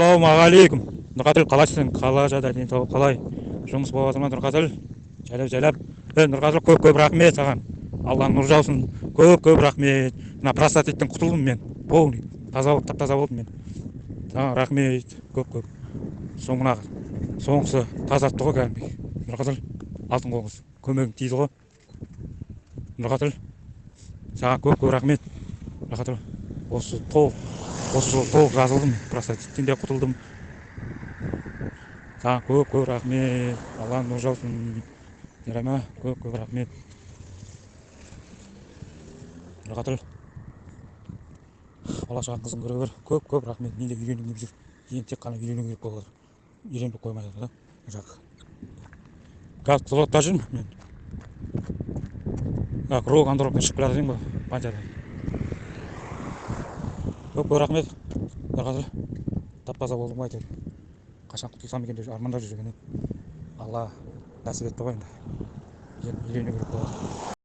Ассалаумағалейкум. Нұрқаділ, қалайсың? Қала жада денсаулық қалай? Жұмыс болып жатыр ма Нұрқаділ? Жайлап. Нұрқаділ, көп рахмет саған. Алланың нұры жаусын. Көп рахмет. Мына простатиттен құтылдым мен. Полный. Таза болып, тап-таза болдым мен. Саған рахмет. Көп. Соңғысы тазартты ғой кәдімгідей. Нұрқаділ, алтын қоңыз. Көмегің тиді ғой. Нұрқаділ, саған көп рахмет. Нұрқаділ, осы жолы толық жазылдым. Простатиттен де құтылдым. Саған көп рахмет. Алланың нұры жаусын. Жарай ма? Көп рахмет. Нұрқаділ, бала шағаң қызың көре бер. Көп рахмет. Мен де үйленгім келіп жүр. Енді тек қана үйлену керек болып жатыр. Үйленіп қоймай жатыр да. Жақ. Қазір Қызылордада жүрмін мен. Крол андроптан шығып келе жатырмын ба? Панчадан. Көп рахмет. Нұрқаділ, тап-таза болдым ғой әйтеуір. Қашан құтылсам екен деп армандап жүрген едім. Алла нәсіп етті ғой енді. Үйлену керек болып жатыр.